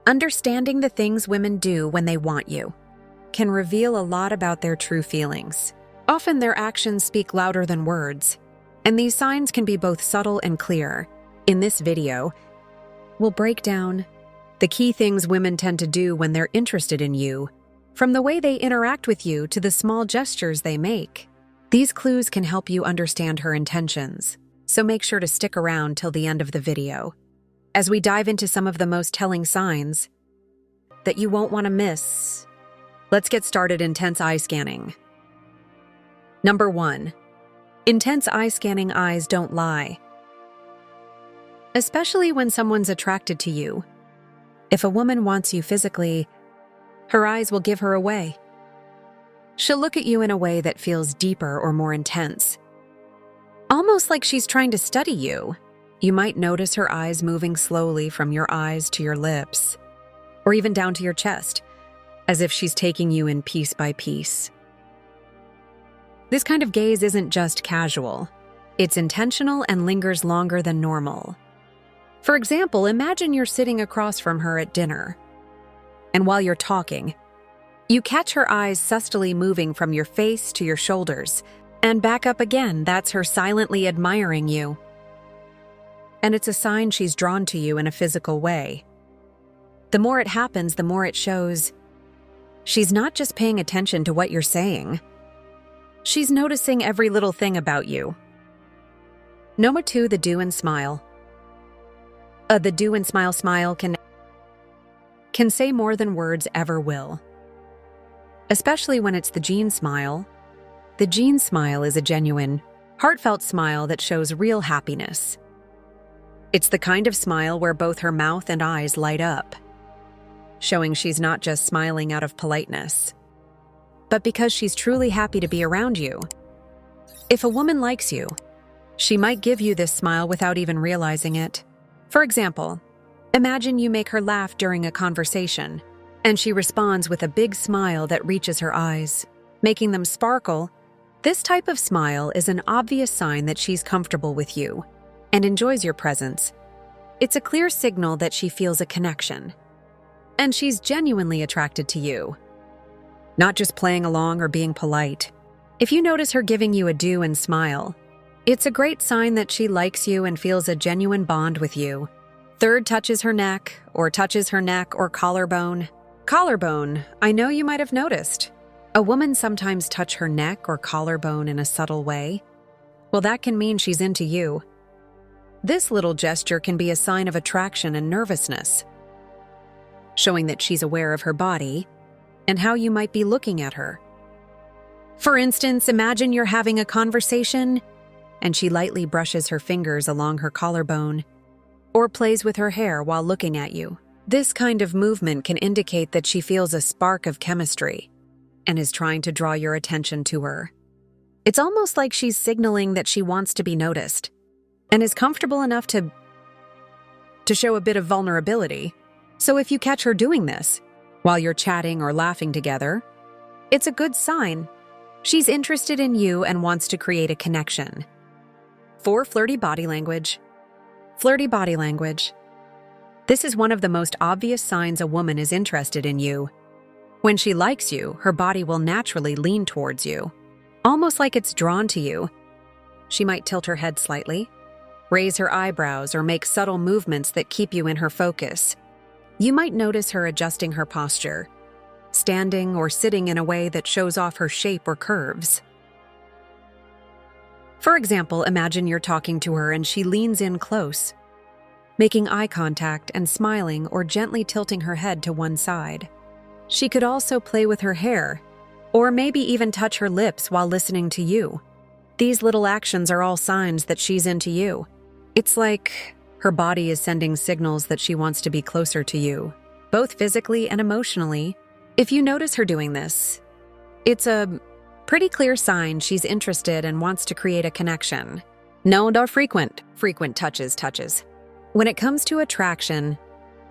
Understanding the things women do when they want you can reveal a lot about their true feelings. Often their actions speak louder than words, and these signs can be both subtle and clear. In this video, we'll break down the key things women tend to do when they're interested in you, from the way they interact with you to the small gestures they make. These clues can help you understand her intentions, so make sure to stick around till the end of the video, as we dive into some of the most telling signs that you won't want to miss. Let's get started. Intense eye scanning. Number 1. Intense eye scanning. Eyes don't lie. Especially when someone's attracted to you. If a woman wants you physically, her eyes will give her away. She'll look at you in a way that feels deeper or more intense, almost like she's trying to study you. You might notice her eyes moving slowly from your eyes to your lips, or even down to your chest, as if she's taking you in piece by piece. This kind of gaze isn't just casual. It's intentional and lingers longer than normal. For example, imagine you're sitting across from her at dinner, and while you're talking, you catch her eyes subtly moving from your face to your shoulders and back up again. That's her silently admiring you. And it's a sign she's drawn to you in a physical way. The more it happens, the more it shows she's not just paying attention to what you're saying. She's noticing every little thing about you. Number 2, the do and smile. The do and smile can say more than words ever will. Especially when it's the Jean smile. The Jean smile is a genuine, heartfelt smile that shows real happiness. It's the kind of smile where both her mouth and eyes light up, showing she's not just smiling out of politeness, but because she's truly happy to be around you. If a woman likes you, she might give you this smile without even realizing it. For example, imagine you make her laugh during a conversation, and she responds with a big smile that reaches her eyes, making them sparkle. This type of smile is an obvious sign that she's comfortable with you and enjoys your presence. It's a clear signal that she feels a connection, and she's genuinely attracted to you, not just playing along or being polite. If you notice her giving you a do and smile, it's a great sign that she likes you and feels a genuine bond with you. Third, touches her neck or collarbone. Collarbone, I know you might have noticed. A woman sometimes touch her neck or collarbone in a subtle way. Well, that can mean she's into you. This little gesture can be a sign of attraction and nervousness, showing that she's aware of her body and how you might be looking at her. For instance, imagine you're having a conversation and she lightly brushes her fingers along her collarbone or plays with her hair while looking at you. This kind of movement can indicate that she feels a spark of chemistry and is trying to draw your attention to her. It's almost like she's signaling that she wants to be noticed and is comfortable enough to show a bit of vulnerability. So if you catch her doing this while you're chatting or laughing together, it's a good sign. She's interested in you and wants to create a connection. 4, flirty body language. Flirty body language. This is one of the most obvious signs a woman is interested in you. When she likes you, her body will naturally lean towards you, almost like it's drawn to you. She might tilt her head slightly, raise her eyebrows, or make subtle movements that keep you in her focus. You might notice her adjusting her posture, standing or sitting in a way that shows off her shape or curves. For example, imagine you're talking to her and she leans in close, making eye contact and smiling or gently tilting her head to one side. She could also play with her hair, or maybe even touch her lips while listening to you. These little actions are all signs that she's into you. It's like her body is sending signals that she wants to be closer to you, both physically and emotionally. If you notice her doing this, it's a pretty clear sign she's interested and wants to create a connection. No, frequent touches. When it comes to attraction,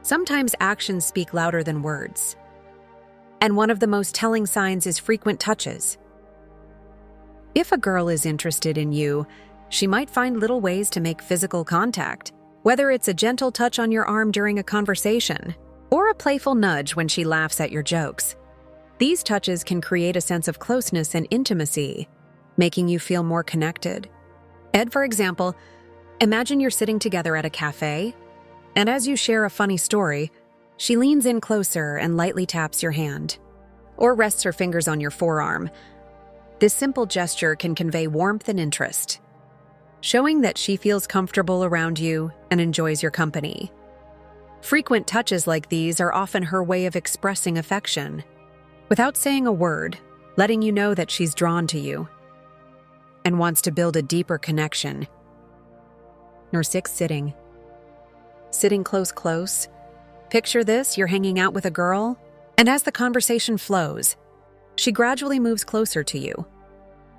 sometimes actions speak louder than words. And one of the most telling signs is frequent touches. If a girl is interested in you, she might find little ways to make physical contact, whether it's a gentle touch on your arm during a conversation, or a playful nudge when she laughs at your jokes. These touches can create a sense of closeness and intimacy, making you feel more connected. For example, imagine you're sitting together at a cafe, and as you share a funny story, she leans in closer and lightly taps your hand, or rests her fingers on your forearm. This simple gesture can convey warmth and interest, showing that she feels comfortable around you and enjoys your company. Frequent touches like these are often her way of expressing affection, without saying a word, letting you know that she's drawn to you and wants to build a deeper connection. Number 6, sitting. Sitting close. Picture this, you're hanging out with a girl, and as the conversation flows, she gradually moves closer to you.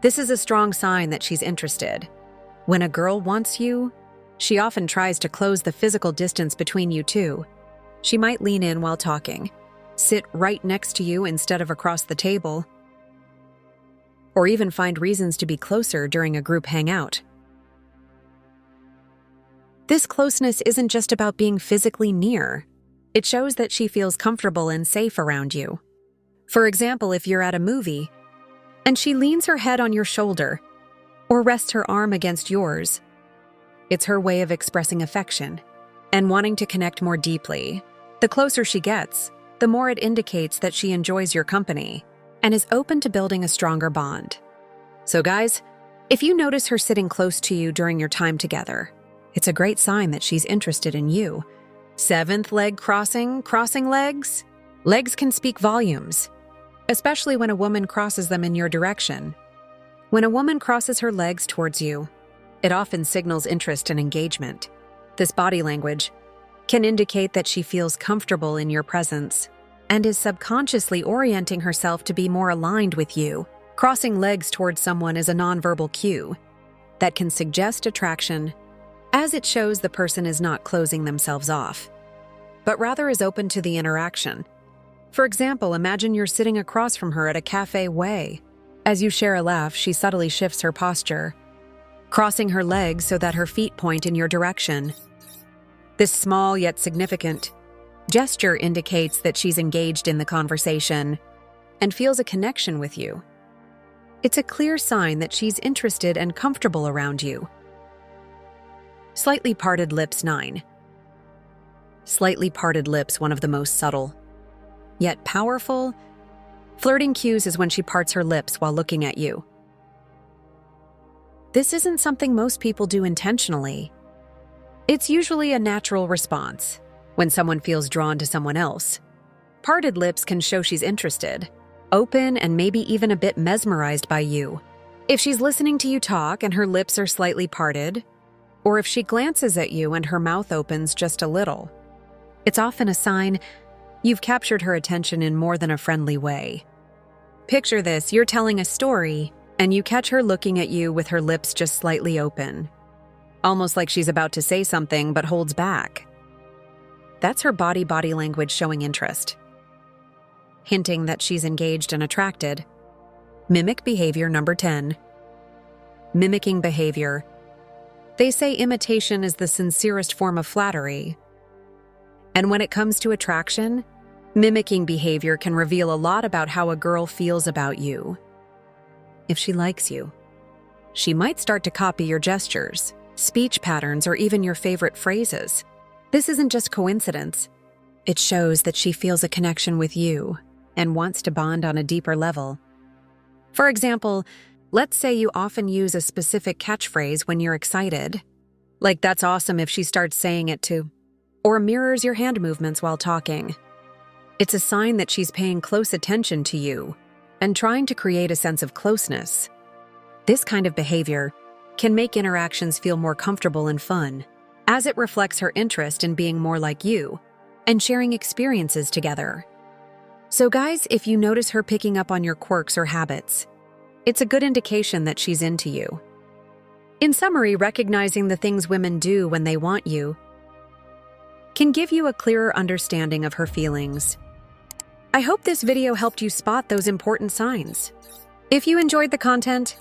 This is a strong sign that she's interested. When a girl wants you, she often tries to close the physical distance between you two. She might lean in while talking, sit right next to you instead of across the table, or even find reasons to be closer during a group hangout. This closeness isn't just about being physically near. It shows that she feels comfortable and safe around you. For example, if you're at a movie and she leans her head on your shoulder or rests her arm against yours, it's her way of expressing affection and wanting to connect more deeply. The closer she gets, the more it indicates that she enjoys your company and is open to building a stronger bond. So guys, if you notice her sitting close to you during your time together, it's a great sign that she's interested in you. 7th, leg crossing legs. Legs can speak volumes, especially when a woman crosses them in your direction. When a woman crosses her legs towards you, it often signals interest and engagement. This body language can indicate that she feels comfortable in your presence and is subconsciously orienting herself to be more aligned with you. Crossing legs towards someone is a nonverbal cue that can suggest attraction, as it shows the person is not closing themselves off, but rather is open to the interaction. For example, imagine you're sitting across from her at a cafe way. As you share a laugh, she subtly shifts her posture, crossing her legs so that her feet point in your direction. This small yet significant gesture indicates that she's engaged in the conversation and feels a connection with you. It's a clear sign that she's interested and comfortable around you. Slightly parted lips. 9. Slightly parted lips, one of the most subtle, yet powerful, flirting cues is when she parts her lips while looking at you. This isn't something most people do intentionally. It's usually a natural response when someone feels drawn to someone else. Parted lips can show she's interested, open, and maybe even a bit mesmerized by you. If she's listening to you talk and her lips are slightly parted, or if she glances at you and her mouth opens just a little, it's often a sign you've captured her attention in more than a friendly way. Picture this, you're telling a story, and you catch her looking at you with her lips just slightly open, almost like she's about to say something but holds back. That's her body language showing interest, hinting that she's engaged and attracted. Mimic behavior. Number 10. Mimicking behavior. They say imitation is the sincerest form of flattery. And when it comes to attraction, mimicking behavior can reveal a lot about how a girl feels about you. If she likes you, she might start to copy your gestures, speech patterns, or even your favorite phrases. This isn't just coincidence. It shows that she feels a connection with you and wants to bond on a deeper level. For example, let's say you often use a specific catchphrase when you're excited, like "that's awesome" if she starts saying it too, or mirrors your hand movements while talking. It's a sign that she's paying close attention to you and trying to create a sense of closeness. This kind of behavior can make interactions feel more comfortable and fun, as it reflects her interest in being more like you and sharing experiences together. So guys, if you notice her picking up on your quirks or habits, it's a good indication that she's into you. In summary, recognizing the things women do when they want you can give you a clearer understanding of her feelings. I hope this video helped you spot those important signs. If you enjoyed the content,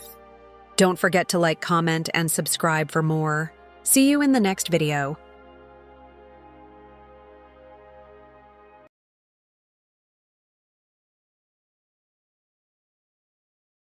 don't forget to like, comment, and subscribe for more. See you in the next video.